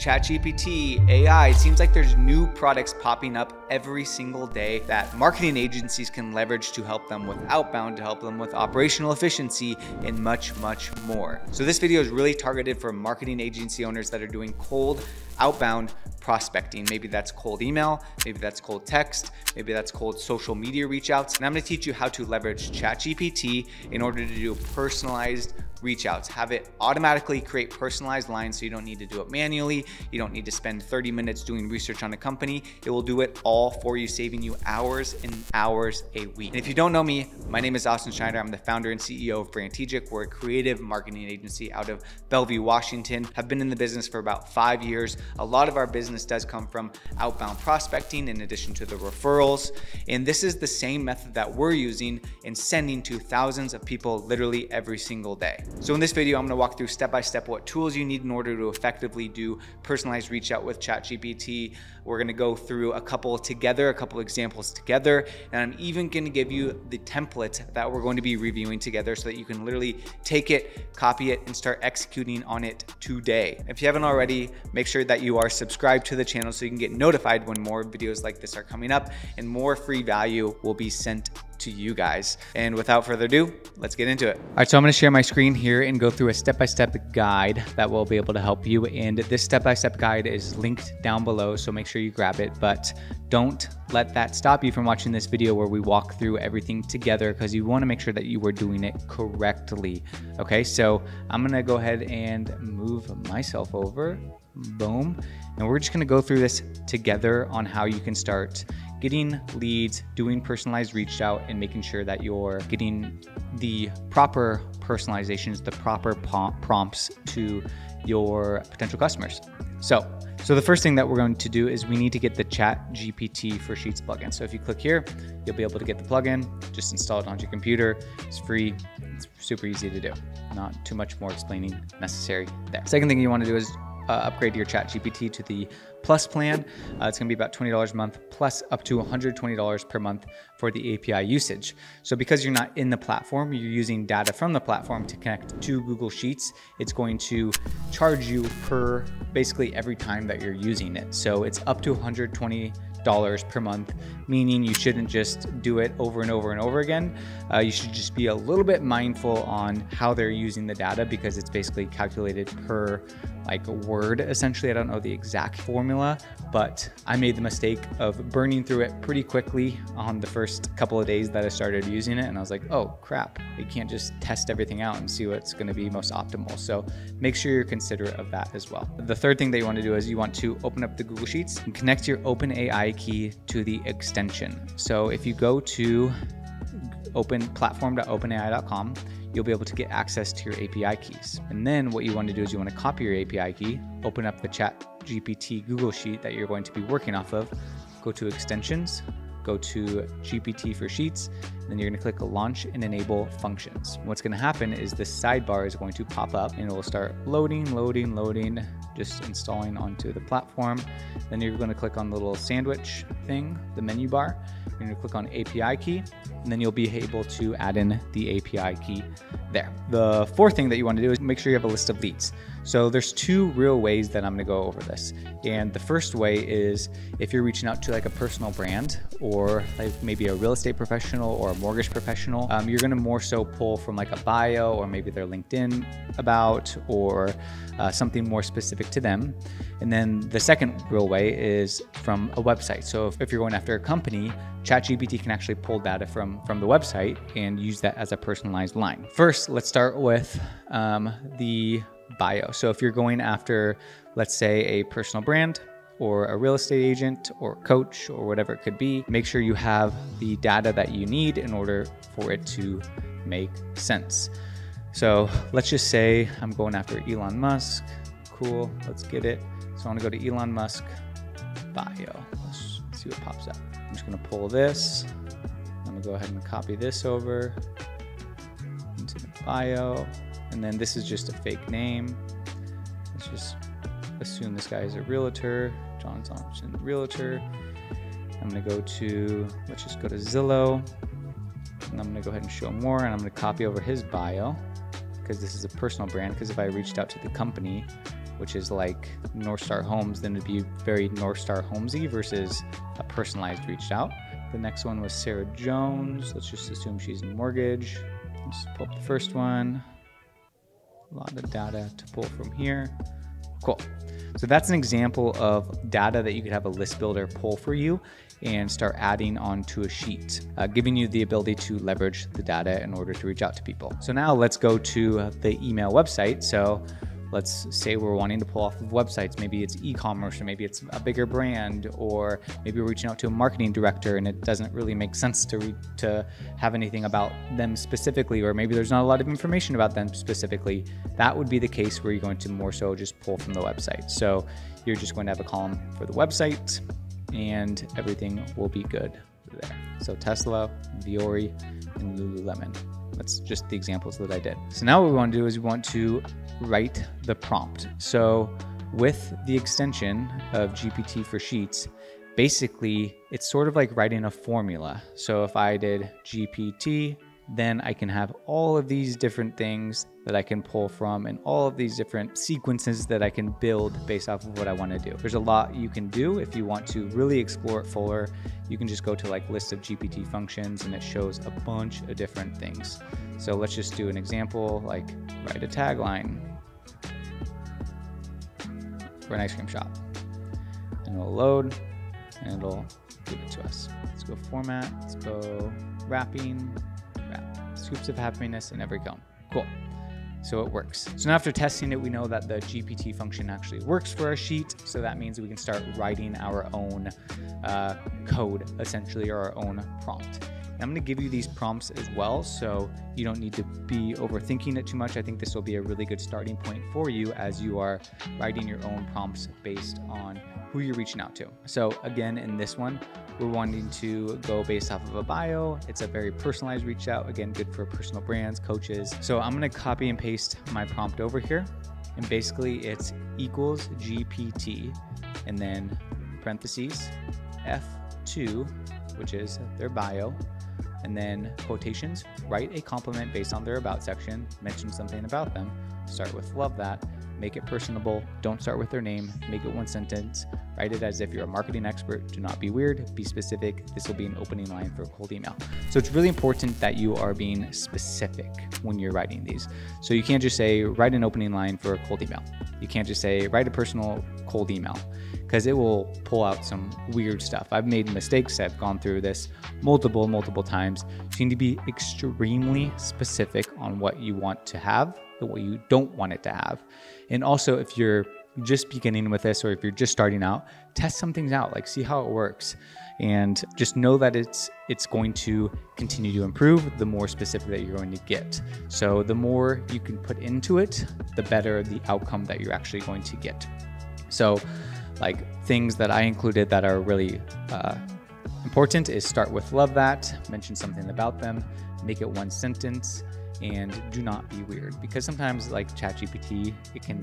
ChatGPT, AI, it seems like there's new products popping up every single day that marketing agencies can leverage to help them with outbound, to help them with operational efficiency, and much, much more. So this video is really targeted for marketing agency owners that are doing cold outbound prospecting. Maybe that's cold email, maybe that's cold text, maybe that's cold social media reach outs. And I'm gonna teach you how to leverage ChatGPT in order to do personalized reach outs. Have it automatically create personalized lines so you don't need to do it manually. You don't need to spend 30 minutes doing research on a company. It will do it all for you, saving you hours and hours a week. And if you don't know me, my name is Austin Schneider. I'm the founder and CEO of Brantegic. We're a creative marketing agency out of Bellevue, Washington. Have been in the business for about 5 years. A lot of our business does come from outbound prospecting in addition to the referrals. And this is the same method that we're using in sending to thousands of people literally every single day. So in this video, I'm gonna walk through step-by-step what tools you need in order to effectively do personalized reach out with ChatGPT. We're gonna go through a couple examples together, and I'm even gonna give you the template that we're going to be reviewing together so that you can literally take it, copy it, and start executing on it today. If you haven't already, make sure that you are subscribed to the channel so you can get notified when more videos like this are coming up and more free value will be sent to you guys. And without further ado, let's get into it. All right, so I'm gonna share my screen here and go through a step-by-step guide that will be able to help you. And this step-by-step guide is linked down below, so make sure you grab it, but don't let that stop you from watching this video where we walk through everything together, because you wanna make sure that you are doing it correctly. Okay, so I'm gonna go ahead and move myself over, boom. And we're just gonna go through this together on how you can start getting leads, doing personalized reach out, and making sure that you're getting the proper personalizations, the proper prompts to your potential customers. So the first thing that we're going to do is we need to get the ChatGPT for Sheets plugin. So if you click here, you'll be able to get the plugin, just install it onto your computer. It's free, it's super easy to do. Not too much more explaining necessary there. Second thing you want to do is upgrade your ChatGPT to the Plus plan. It's gonna be about $20 a month plus up to $120 per month for the API usage. So because you're not in the platform, you're using data from the platform to connect to Google Sheets, it's going to charge you per basically every time that you're using it. So it's up to $120 per month, meaning you shouldn't just do it over and over and over again. You should just be a little bit mindful on how they're using the data, because it's basically calculated per like word, essentially. I don't know the exact formula, but I made the mistake of burning through it pretty quickly on the first couple of days that I started using it. And I was like, oh crap, you can't just test everything out and see what's gonna be most optimal. So make sure you're considerate of that as well. The third thing that you want to do is you want to open up the Google Sheets and connect your OpenAI key to the extension. So if you go to platform.openai.com, you'll be able to get access to your API keys. And then what you want to do is you want to copy your API key, open up the ChatGPT Google Sheet that you're going to be working off of, go to extensions, go to GPT for Sheets, and then you're going to click launch and enable functions. What's going to happen is this sidebar is going to pop up and it will start loading, just installing onto the platform. Then you're going to click on the little sandwich thing, the menu bar. You're going to click on API key, and then you'll be able to add in the API key there. The fourth thing that you want to do is make sure you have a list of leads. So there's two real ways that I'm going to go over this. And the first way is if you're reaching out to like a personal brand or like maybe a real estate professional or a mortgage professional, you're going to more so pull from like a bio or maybe their LinkedIn about or something more specific to them. And then the second real way is from a website. So if you're going after a company, ChatGPT can actually pull data from the website and use that as a personalized line. First, let's start with the bio. So if you're going after, let's say, a personal brand or a real estate agent or coach or whatever it could be, make sure you have the data that you need in order for it to make sense. So let's just say I'm going after Elon Musk. Cool, let's get it. So I want to go to Elon Musk bio. Let's see what pops up. I'm just going to pull this. I'm going to go ahead and copy this over into the bio. And then this is just a fake name. Let's just assume this guy is a realtor, John Thompson, realtor. I'm going to go to, let's just go to Zillow. And I'm going to go ahead and show more. And I'm going to copy over his bio because this is a personal brand. Because if I reached out to the company, which is like North Star Homes, then it'd be very North Star Homesy versus a personalized reached out. The next one was Sarah Jones. Let's just assume she's in mortgage. Let's pull up the first one. A lot of data to pull from here. Cool. So that's an example of data that you could have a list builder pull for you and start adding onto a sheet, giving you the ability to leverage the data in order to reach out to people. So now let's go to the email website. So let's say we're wanting to pull off of websites. Maybe it's e-commerce, or maybe it's a bigger brand, or maybe we're reaching out to a marketing director and it doesn't really make sense to have anything about them specifically, or maybe there's not a lot of information about them specifically. That would be the case where you're going to more so just pull from the website. So you're just going to have a column for the website and everything will be good there. So Tesla, Viore, and Lululemon. That's just the examples that I did. So now what we want to do is we want to write the prompt. So with the extension of GPT for Sheets, basically it's sort of like writing a formula. So if I did GPT, then I can have all of these different things that I can pull from and all of these different sequences that I can build based off of what I want to do. There's a lot you can do. If you want to really explore it fuller, you can just go to like list of GPT functions and it shows a bunch of different things. So let's just do an example, like write a tagline for an ice cream shop. And it'll load and it'll give it to us. Let's go format, let's go wrapping, scoops of happiness in every cone. Cool. So it works. So now after testing it, we know that the GPT function actually works for our sheet. So that means we can start writing our own code, essentially, or our own prompt. And I'm going to give you these prompts as well, so you don't need to be overthinking it too much. I think this will be a really good starting point for you as you are writing your own prompts based on who you're reaching out to. So again, in this one, we're wanting to go based off of a bio. It's a very personalized reach out. Again, good for personal brands, coaches. So I'm going to copy and paste my prompt over here. And basically it's equals GPT and then parentheses F2, which is their bio, and then quotations, write a compliment based on their about section, mention something about them, start with love that, make it personable, don't start with their name, make it one sentence, write it as if you're a marketing expert, do not be weird, be specific. This will be an opening line for a cold email. So it's really important that you are being specific when you're writing these. So you can't just say, write an opening line for a cold email. You can't just say, write a personal cold email, because it will pull out some weird stuff. I've made mistakes. I've gone through this multiple times. You need to be extremely specific on what you want to have and what you don't want it to have. And also, if you're just beginning with this, or if you're just starting out, test some things out, like see how it works. And just know that it's going to continue to improve the more specific that you're going to get. So the more you can put into it, the better the outcome that you're actually going to get. So like things that I included that are really important is start with love that, mention something about them, make it one sentence, and do not be weird, because sometimes like ChatGPT, it can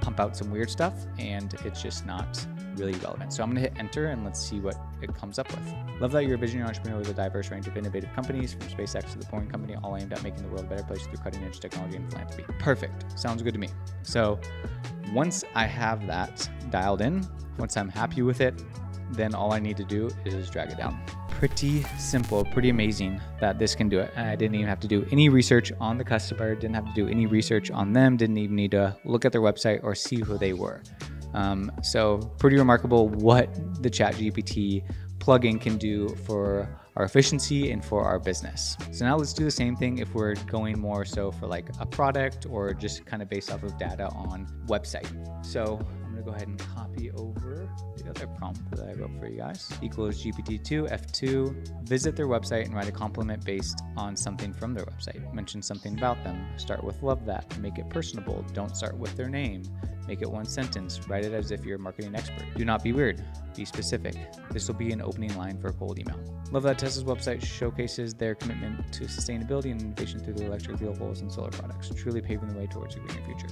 pump out some weird stuff and it's just not really relevant. So I'm gonna hit enter and let's see what it comes up with. Love that you're a visionary entrepreneur with a diverse range of innovative companies, from SpaceX to the Boring Company, all aimed at making the world a better place through cutting edge technology and philanthropy. Perfect, sounds good to me. So once I have that dialed in, once I'm happy with it, then all I need to do is drag it down. Pretty simple, pretty amazing that this can do it. I didn't even have to do any research on the customer, didn't have to do any research on them, didn't even need to look at their website or see who they were. So pretty remarkable what the ChatGPT plugin can do for our efficiency and for our business. So now let's do the same thing if we're going more so for like a product or just kind of based off of data on website. So I'm gonna go ahead and copy over the other prompt that I wrote for you guys. Equals GPT-2, F2, visit their website and write a compliment based on something from their website. Mention something about them. Start with love that, make it personable. Don't start with their name. Make it one sentence. Write it as if you're a marketing expert. Do not be weird. Be specific. This will be an opening line for a cold email. Love that Tesla's website showcases their commitment to sustainability and innovation through their electric vehicles and solar products, truly paving the way towards a greener future.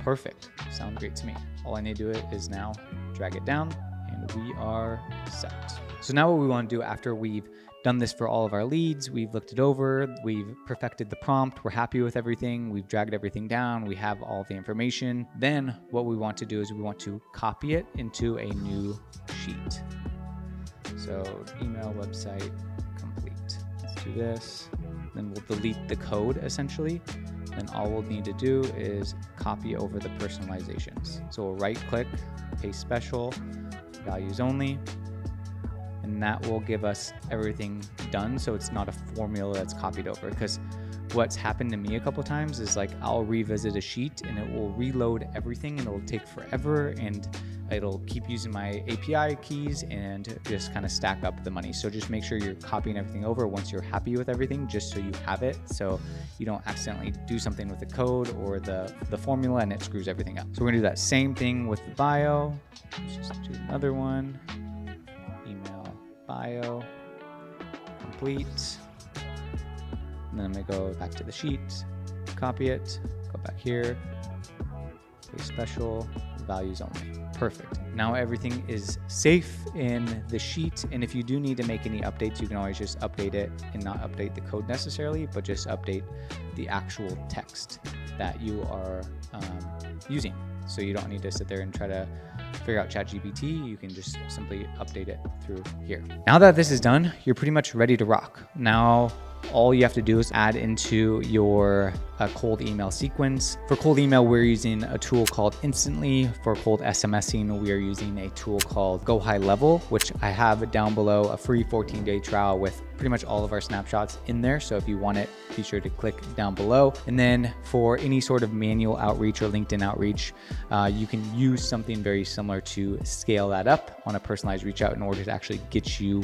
Perfect. Sounds great to me. All I need to do is now drag it down and and we are set. So now what we want to do after we've done this for all of our leads, we've looked it over, we've perfected the prompt, we're happy with everything, we've dragged everything down, we have all the information. Then what we want to do is we want to copy it into a new sheet. So email, website, complete. Let's do this. Then we'll delete the code essentially. Then all we'll need to do is copy over the personalizations. So we'll right click, paste special, values only, and that will give us everything done. So it's not a formula that's copied over, because what's happened to me a couple times is like I'll revisit a sheet and it will reload everything and it'll take forever, and it'll keep using my API keys and just kind of stack up the money. So just make sure you're copying everything over once you're happy with everything, just so you have it, so you don't accidentally do something with the code or the formula and it screws everything up. So we're gonna do that same thing with the bio. Let's just do another one. Email, bio, complete. And then I'm gonna go back to the sheet, copy it, go back here, paste special, values only. Perfect. Now everything is safe in the sheet, and if you do need to make any updates, you can always just update it and not update the code necessarily, but just update the actual text that you are using. So you don't need to sit there and try to figure out ChatGPT. You can just simply update it through here. Now that this is done, you're pretty much ready to rock. Now all you have to do is add into your cold email sequence. For cold email, we're using a tool called Instantly. For cold SMSing, we are using a tool called Go High Level, which I have down below, a free 14-day trial with pretty much all of our snapshots in there. So if you want it, be sure to click down below. And then for any sort of manual outreach or LinkedIn outreach, you can use something very similar to scale that up on a personalized reach out in order to actually get you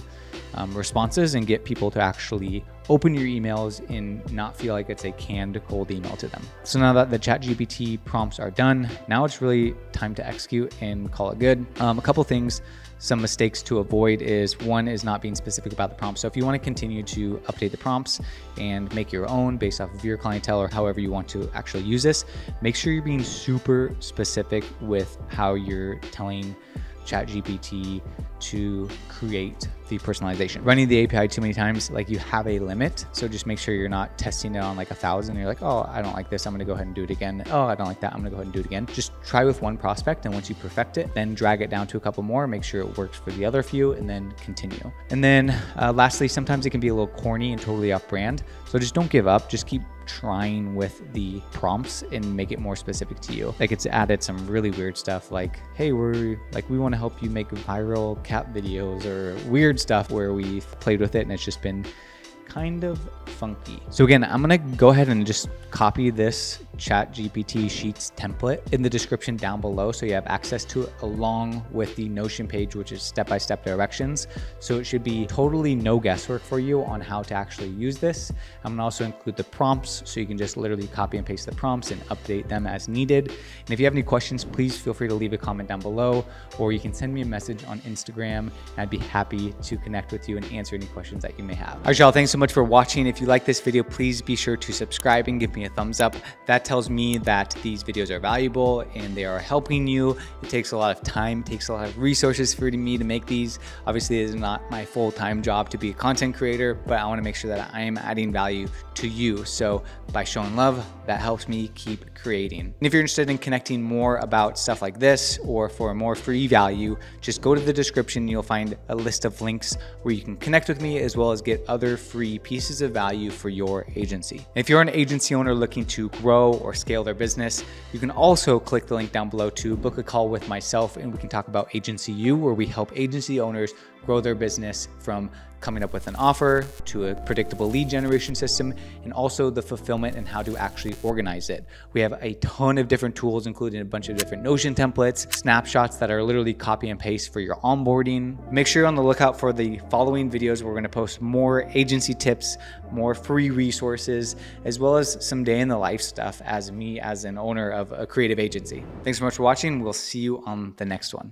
responses and get people to actually open your emails and not feel like it's a canned cold email to them. So now that the ChatGPT prompts are done, now it's really time to execute and call it good. A couple things, some mistakes to avoid is, one is not being specific about the prompt. So if you want to continue to update the prompts and make your own based off of your clientele or however you want to actually use this, make sure you're being super specific with how you're telling ChatGPT to create the personalization. Running the API too many times, like you have a limit. So just make sure you're not testing it on like 1,000. You're like, oh, I don't like this, I'm gonna go ahead and do it again. Oh, I don't like that, I'm gonna go ahead and do it again. Just try with one prospect, and once you perfect it, then drag it down to a couple more, make sure it works for the other few, and then continue. And then lastly, sometimes it can be a little corny and totally off brand. So just don't give up, just keep trying with the prompts and make it more specific to you. Like it's added some really weird stuff like, hey, we want to help you make viral cat videos, or weird stuff where we've played with it and it's just been kind of funky. So again, I'm gonna go ahead and just copy this ChatGPT Sheets template in the description down below, so you have access to it along with the Notion page, which is step-by-step directions. So it should be totally no guesswork for you on how to actually use this. I'm gonna also include the prompts, so you can just literally copy and paste the prompts and update them as needed. And if you have any questions, please feel free to leave a comment down below, or you can send me a message on Instagram, and I'd be happy to connect with you and answer any questions that you may have. All right, y'all, thanks so much for watching. If you like this video, please be sure to subscribe and give me a thumbs up. That tells me that these videos are valuable and they are helping you. It takes a lot of time, takes a lot of resources for me to make these. Obviously, it is not my full-time job to be a content creator, but I want to make sure that I am adding value to you. So by showing love, that helps me keep creating. And if you're interested in connecting more about stuff like this, or for more free value, just go to the description. You'll find a list of links where you can connect with me, as well as get other free pieces of value for your agency. If you're an agency owner looking to grow or scale their business, you can also click the link down below to book a call with myself, and we can talk about Agency U, where we help agency owners grow their business from coming up with an offer to a predictable lead generation system, and also the fulfillment and how to actually organize it. We have a ton of different tools, including a bunch of different Notion templates, snapshots that are literally copy and paste for your onboarding. Make sure you're on the lookout for the following videos. We're going to post more agency tips, more free resources, as well as some day in the life stuff as me as an owner of a creative agency. Thanks so much for watching. We'll see you on the next one.